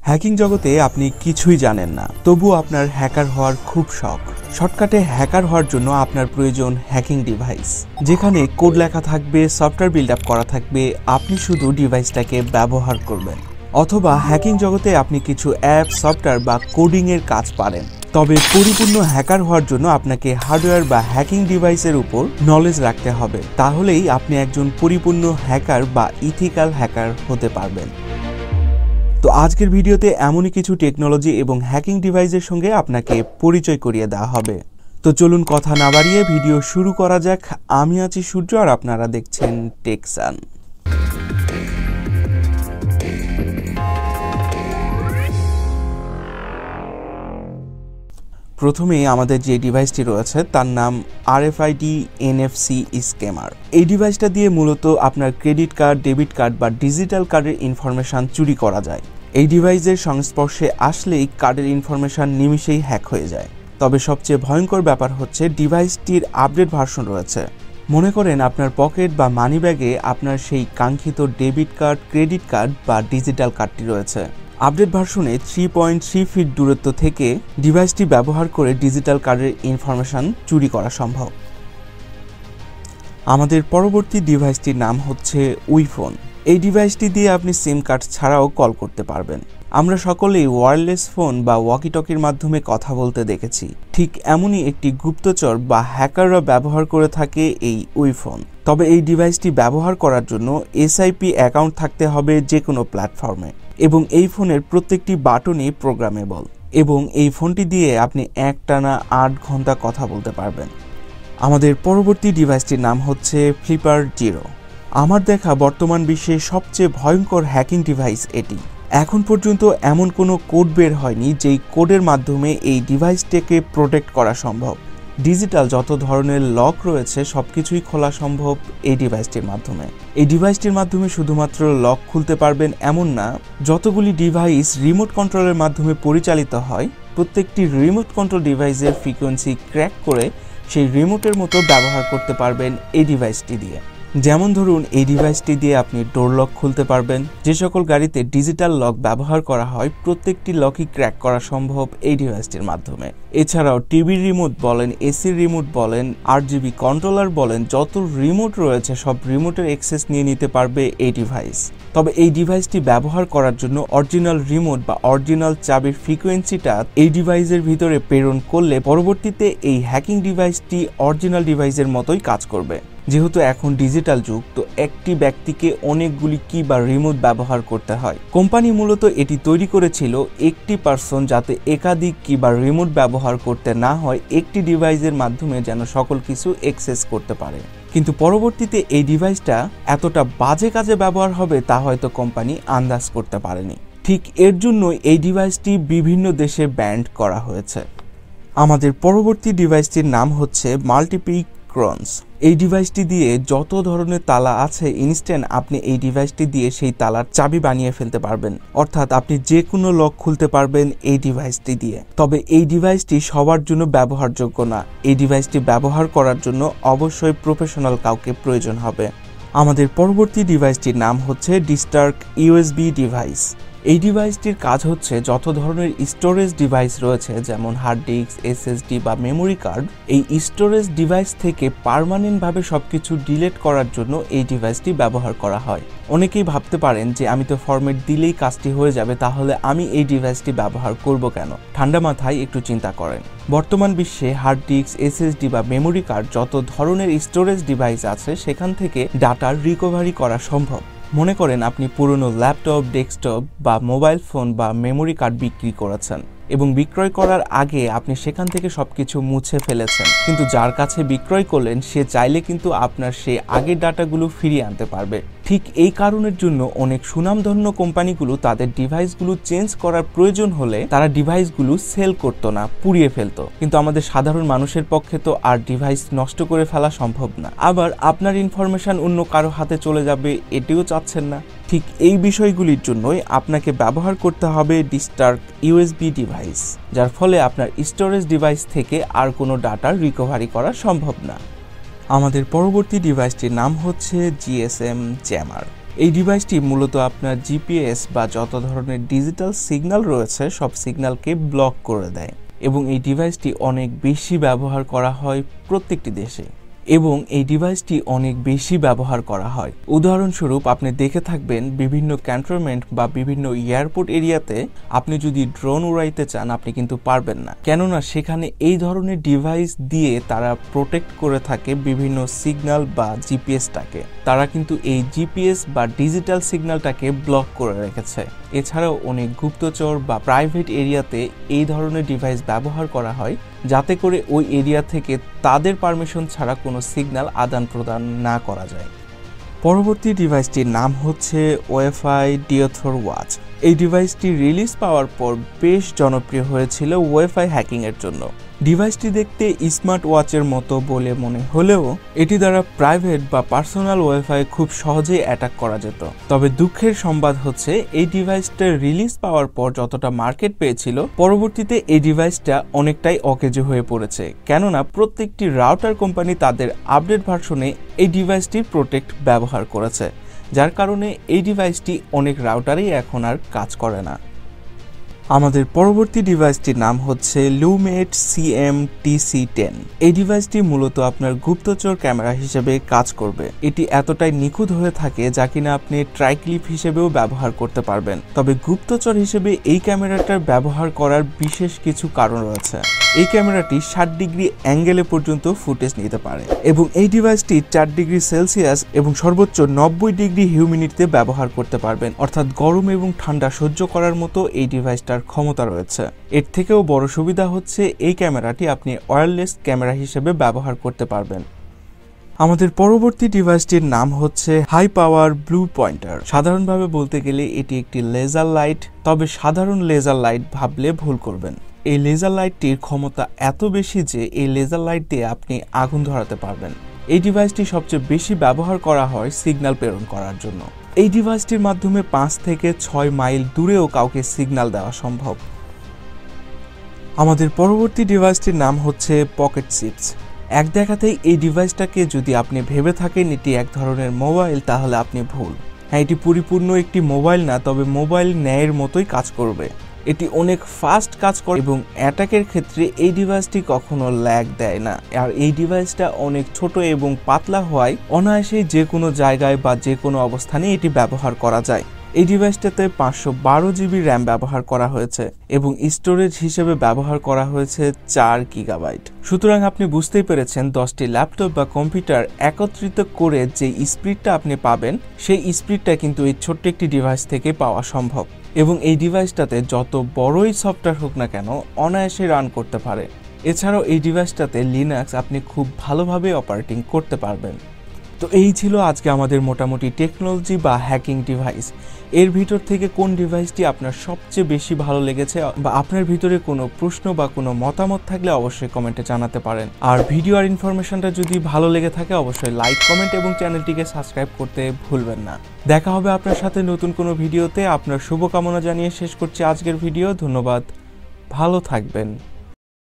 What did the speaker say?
Hacking জগতে আপনি কিছুই জানেন না, তবুও আপনার হ্যাকার হওয়ার খুব শখ। শর্টকাটে হ্যাকার হওয়ার জন্য আপনার প্রয়োজন হ্যাকিং ডিভাইস, যেখানে কোড লেখা থাকবে, সফটওয়্যার বিল্ড আপ করা থাকবে, আপনি শুধু ডিভাইসটাকে ব্যবহার করবেন। অথবা হ্যাকিং জগতে আপনি কিছু অ্যাপ, সফটওয়্যার বা কোডিংয়ের কাজ পারেন। তবে পরিপূর্ণ হ্যাকার হওয়ার জন্য আপনাকে হার্ডওয়্যার বা হ্যাকিং ডিভাইসের উপর নলেজ রাখতে হবে, তাহলেই আপনি একজন পরিপূর্ণ হ্যাকার বা ইথিক্যাল হ্যাকার হতে পারবেন। তো আজকের ভিডিওতে এমনই কিছু টেকনোলজি এবং হ্যাকিং ডিভাইসের সঙ্গে আপনাকে পরিচয় করিয়ে দেওয়া হবে। তো চলুন কথা না বাড়িয়ে ভিডিও শুরু করা যাক। আমি আছি সূর্য আর আপনারা দেখছেন টেকসান। প্রথমে আমাদের যে ডিভাইসটি রয়েছে তার নাম RFID NFC স্ক্যামার। এই ডিভাইসটা দিয়ে মূলত আপনার ক্রেডিট কার্ড, ডেবিট কার্ড বা ডিজিটাল কার্ডের ইনফরমেশন চুরি করা যায়। এই ডিভাইসের সংস্পর্শে আসলেই কার্ডের ইনফরমেশন নিমিষেই হ্যাক হয়ে যায়। তবে সবচেয়ে ভয়ঙ্কর ব্যাপার হচ্ছে ডিভাইসটির আপডেট ভার্সন রয়েছে। মনে করেন আপনার পকেট বা মানি ব্যাগে আপনার সেই কাঙ্ক্ষিত ডেবিট কার্ড, ক্রেডিট কার্ড বা ডিজিটাল কার্ডটি রয়েছে। আপডেট ভার্সনে 3.3 ফিট দূরত্ব থেকে ডিভাইসটি ব্যবহার করে ডিজিটাল কার্ডের ইনফরমেশন চুরি করা সম্ভব। আমাদের পরবর্তী ডিভাইসটির নাম হচ্ছে উইফোন। এই ডিভাইসটি দিয়ে আপনি সিম কার্ড ছাড়াও কল করতে পারবেন। আমরা সকলেই ওয়্যারলেস ফোন বা ওয়াকি টকির মাধ্যমে কথা বলতে দেখেছি। ঠিক এমনই একটি গুপ্তচর বা হ্যাকাররা ব্যবহার করে থাকে এই উইফোন। তবে এই ডিভাইসটি ব্যবহার করার জন্য SIP অ্যাকাউন্ট থাকতে হবে যে কোনো প্ল্যাটফর্মে, এবং এই ফোনের প্রত্যেকটি বাটনই প্রোগ্রামেবল, এবং এই ফোনটি দিয়ে আপনি একটানা 8 ঘন্টা কথা বলতে পারবেন। আমাদের পরবর্তী ডিভাইসটির নাম হচ্ছে ফ্লিপার জিরো। আমার দেখা বর্তমান বিশ্বে সবচেয়ে ভয়ঙ্কর হ্যাকিং ডিভাইস এটি। এখন পর্যন্ত এমন কোনো কোড বের হয়নি যেই কোডের মাধ্যমে এই ডিভাইসটাকে প্রোটেক্ট করা সম্ভব। ডিজিটাল যত ধরনের লক রয়েছে সবকিছুই খোলা সম্ভব এই ডিভাইসটির মাধ্যমে। এই ডিভাইসটির মাধ্যমে শুধুমাত্র লক খুলতে পারবেন এমন না, যতগুলি ডিভাইস রিমোট কন্ট্রোলের মাধ্যমে পরিচালিত হয়, প্রত্যেকটি রিমোট কন্ট্রোল ডিভাইসের ফ্রিকোয়েন্সি ক্র্যাক করে সেই রিমোটের মতো ব্যবহার করতে পারবেন এই ডিভাইসটি দিয়ে। যেমন ধরুন, এই ডিভাইসটি দিয়ে আপনি ডোর লক খুলতে পারবেন। যে সকল গাড়িতে ডিজিটাল লক ব্যবহার করা হয় প্রত্যেকটি লকই ক্র্যাক করা সম্ভব এই ডিভাইসটির মাধ্যমে। এছাড়াও টিভির রিমোট বলেন, এসির রিমোট বলেন, RGB কন্ট্রোলার বলেন, যত রিমোট রয়েছে সব রিমোটের অ্যাক্সেস নিয়ে নিতে পারবে এই ডিভাইস। তবে এই ডিভাইসটি ব্যবহার করার জন্য অরিজিনাল রিমোট বা অরিজিনাল চাবির ফ্রিকোয়েন্সিটা এই ডিভাইসের ভিতরে প্রেরণ করলে পরবর্তীতে এই হ্যাকিং ডিভাইসটি অরিজিনাল ডিভাইসের মতোই কাজ করবে। যেহেতু এখন ডিজিটাল যুগ, তো একটি ব্যক্তিকে অনেকগুলি কি বা রিমোট ব্যবহার করতে হয়। কোম্পানি মূলত এটি তৈরি করেছিল একটি পার্সন যাতে একাধিক কি বা রিমোট ব্যবহার করতে না হয়, একটি ডিভাইসের মাধ্যমে যেন সকল কিছু অ্যাক্সেস করতে পারে। কিন্তু পরবর্তীতে এই ডিভাইসটা এতটা বাজে কাজে ব্যবহার হবে তা হয়তো কোম্পানি আন্দাজ করতে পারেনি। ঠিক এর জন্যই এই ডিভাইসটি বিভিন্ন দেশে ব্যান্ড করা হয়েছে। আমাদের পরবর্তী ডিভাইসটির নাম হচ্ছে মাল্টিপিক ক্রন্স। এই ডিভাইসটি দিয়ে যত ধরনের তালা আছে ইনস্ট্যান্ট আপনি এই ডিভাইসটি দিয়ে সেই তালার চাবি বানিয়ে ফেলতে পারবেন। অর্থাৎ আপনি যে কোনো লক খুলতে পারবেন এই ডিভাইসটি দিয়ে। তবে এই ডিভাইসটি সবার জন্য ব্যবহারযোগ্য না। এই ডিভাইসটি ব্যবহার করার জন্য অবশ্যই প্রফেশনাল কাউকে প্রয়োজন হবে। আমাদের পরবর্তী ডিভাইসটির নাম হচ্ছে ডিস্টার্ক USB ডিভাইস। এই ডিভাইসটির কাজ হচ্ছে যত ধরনের স্টোরেজ ডিভাইস রয়েছে, যেমন হার্ড ডিস্ক, SSD বা মেমোরি কার্ড, এই স্টোরেজ ডিভাইস থেকে পার্মানেন্টভাবে সবকিছু ডিলিট করার জন্য এই ডিভাইসটি ব্যবহার করা হয়। অনেকেই ভাবতে পারেন যে আমি তো ফরম্যাট দিলেই কাজটি হয়ে যাবে, তাহলে আমি এই ডিভাইসটি ব্যবহার করব কেন? ঠান্ডা মাথায় একটু চিন্তা করেন। বর্তমান বিশ্বে হার্ড ডিস্ক, SSD বা মেমোরি কার্ড যত ধরনের স্টোরেজ ডিভাইস আছে সেখান থেকে ডাটা রিকভারি করা সম্ভব। মনে করেন আপনি পুরনো ল্যাপটপ, ডেস্কটপ বা মোবাইল ফোন বা মেমোরি কার্ড বিক্রি করেছেন এবং বিক্রয় করার আগে আপনি সেখান থেকে সবকিছু মুছে ফেলেছেন, কিন্তু যার কাছে বিক্রয় করলেন সে চাইলে কিন্তু আপনার সেই আগের ডাটাগুলো ফিরিয়ে আনতে পারবে। ঠিক এই কারণের জন্য অনেক সুনামধন্য কোম্পানিগুলো তাদের ডিভাইসগুলো চেঞ্জ করার প্রয়োজন হলে তারা ডিভাইসগুলো সেল করতো না, পুড়িয়ে ফেলতো। কিন্তু আমাদের সাধারণ মানুষের পক্ষে তো আর ডিভাইস নষ্ট করে ফেলা সম্ভব না। আবার আপনার ইনফরমেশন অন্য কারো হাতে চলে যাবে, এটিও চাচ্ছেন না। ঠিক এই বিষয়গুলির জন্যই আপনাকে ব্যবহার করতে হবে ডিস্টার্ক USB ডিভাইস, যার ফলে আপনার স্টোরেজ ডিভাইস থেকে আর কোনো ডাটা রিকভারি করা সম্ভব না। আমাদের পরবর্তী ডিভাইসটির নাম হচ্ছে GSM জ্যামার। এই ডিভাইসটি মূলত আপনার জিপিএস বা যত ধরনের ডিজিটাল সিগন্যাল রয়েছে সব সিগন্যালকে ব্লক করে দেয় এবং এই ডিভাইসটি অনেক বেশি ব্যবহার করা হয় প্রত্যেকটি দেশে এবং এই ডিভাইসটি অনেক বেশি ব্যবহার করা হয়। উদাহরণস্বরূপ আপনি দেখে থাকবেন বিভিন্ন ক্যান্টনমেন্ট বা বিভিন্ন এয়ারপোর্ট এরিয়াতে আপনি যদি ড্রোন উড়াইতে চান আপনি কিন্তু পারবেন না, কেননা সেখানে এই ধরনের ডিভাইস দিয়ে তারা প্রোটেক্ট করে থাকে বিভিন্ন সিগন্যাল বা জিপিএসটাকে। তারা কিন্তু এই জিপিএস বা ডিজিটাল সিগন্যালটাকে ব্লক করে রেখেছে। এছাড়াও অনেক গুপ্তচর বা প্রাইভেট এরিয়াতে এই ধরনের ডিভাইস ব্যবহার করা হয় যাতে করে ওই এরিয়া থেকে তাদের পারমিশন ছাড়া কোনো সিগন্যাল আদান প্রদান না করা যায়। পরবর্তী ডিভাইসটির নাম হচ্ছে ওয়াইফাই ডিওথর ওয়াচ। এই ডিভাইসটি রিলিজ পাওয়ার পর বেশ জনপ্রিয় হয়েছিল ওয়াইফাই হ্যাকিং এর জন্য। ডিভাইসটি দেখতে স্মার্ট ওয়াচের মতো বলে মনে হলেও এটি দ্বারা প্রাইভেট বা পার্সোনাল ওয়াইফাই খুব সহজেই অ্যাটাক করা যেত। তবে দুঃখের সংবাদ হচ্ছে এই ডিভাইসটা রিলিজ পাওয়ার পর যতটা মার্কেট পেয়েছিল পরবর্তীতে এই ডিভাইসটা অনেকটাই অকেজো হয়ে পড়েছে, কেননা প্রত্যেকটি রাউটার কোম্পানি তাদের আপডেট ভার্সনে এই ডিভাইসটির প্রোটেক্ট ব্যবহার করেছে, যার কারণে এই ডিভাইসটি অনেক রাউটারেই এখন আর কাজ করে না। আমাদের পরবর্তী ডিভাইসটির নাম হচ্ছে লুমেট CM-TC10। এই ডিভাইসটি মূলত আপনার গুপ্তচর ক্যামেরা হিসেবে কাজ করবে। এটি এতটাই নিখুঁত হয়ে থাকে যা কিনা আপনি ট্রাইক্লিপ হিসেবেও ব্যবহার করতে পারবেন। তবে গুপ্তচর হিসেবে এই ক্যামেরাটার ব্যবহার করার বিশেষ কিছু কারণ রয়েছে। এই ক্যামেরাটি 60 ডিগ্রি অ্যাঙ্গেলে পর্যন্ত ফুটেজ নিতে পারে এবং এই ডিভাইসটি 4 ডিগ্রি সেলসিয়াস এবং সর্বোচ্চ 90 ডিগ্রি হিউমিডিটিতে ব্যবহার করতে পারবেন, অর্থাৎ গরম এবং ঠান্ডা সহ্য করার মতো এই ডিভাইসটার ক্ষমতা রয়েছে। এর থেকেও বড় সুবিধা হচ্ছে এই ক্যামেরাটি আপনি ওয়্যারলেস ক্যামেরা হিসেবে ব্যবহার করতে পারবেন। আমাদের পরবর্তী ডিভাইসটির নাম হচ্ছে হাই পাওয়ার ব্লু পয়েন্টার। সাধারণভাবে বলতে গেলে এটি একটি লেজার লাইট, তবে সাধারণ লেজার লাইট ভাবলে ভুল করবেন। এই লেজার লাইটটির ক্ষমতা এত বেশি যে এই লেজার লাইট দিয়ে আপনি আগুন ধরাতে পারবেন। এই ডিভাইসটি সবচেয়ে বেশি ব্যবহার করা হয় সিগন্যাল প্রেরণ করার জন্য। এই ডিভাইসটির মাধ্যমে 5 থেকে 6 মাইল দূরেও কাউকে সিগন্যাল দেওয়া সম্ভব। আমাদের পরবর্তী ডিভাইসটির নাম হচ্ছে পকেট চিপস। এক দেখাতেই এই ডিভাইসটাকে যদি আপনি ভেবে থাকেন এটি এক ধরনের মোবাইল, তাহলে আপনি ভুল। হ্যাঁ, এটি পরিপূর্ণ একটি মোবাইল না, তবে মোবাইল ন্যায়ের মতোই কাজ করবে। এটি অনেক ফাস্ট কাজ করে এবং অ্যাটাকের ক্ষেত্রে এই ডিভাইসটি কখনো ল্যাগ দেয় না। আর এই ডিভাইসটা অনেক ছোট এবং পাতলা হওয়ায় অনায়াসেই যে কোনো জায়গায় বা যে কোনো অবস্থানে এটি ব্যবহার করা যায়। এই ডিভাইসটাতে 512 জিবি র্যাম ব্যবহার করা হয়েছে এবং স্টোরেজ হিসেবে ব্যবহার করা হয়েছে 4 গিগাবাইট। সুতরাং আপনি বুঝতেই পেরেছেন 10টি ল্যাপটপ বা কম্পিউটার একত্রিত করে যে স্পিডটা আপনি পাবেন সেই স্পিডটা কিন্তু এই ছোট্ট একটি ডিভাইস থেকে পাওয়া সম্ভব এবং এই ডিভাইসটাতে যত বড়ই সফটওয়্যার হোক না কেন অনায়াসে রান করতে পারে। এছাড়াও এই ডিভাইসটাতে লিনাক্স আপনি খুব ভালোভাবে অপারেটিং করতে পারবেন। তো এই ছিল আজকে আমাদের মোটামুটি টেকনোলজি বা হ্যাকিং ডিভাইস। এর ভিতর থেকে কোন ডিভাইসটি আপনার সবচেয়ে বেশি ভালো লেগেছে বা আপনার ভিতরে কোনো প্রশ্ন বা কোনো মতামত থাকলে অবশ্যই কমেন্টে জানাতে পারেন। আর ভিডিও আর ইনফরমেশনটা যদি ভালো লেগে থাকে অবশ্যই লাইক, কমেন্ট এবং চ্যানেলটিকে সাবস্ক্রাইব করতে ভুলবেন না। দেখা হবে আপনার সাথে নতুন কোনো ভিডিওতে। আপনার শুভকামনা জানিয়ে শেষ করছি আজকের ভিডিও। ধন্যবাদ, ভালো থাকবেন।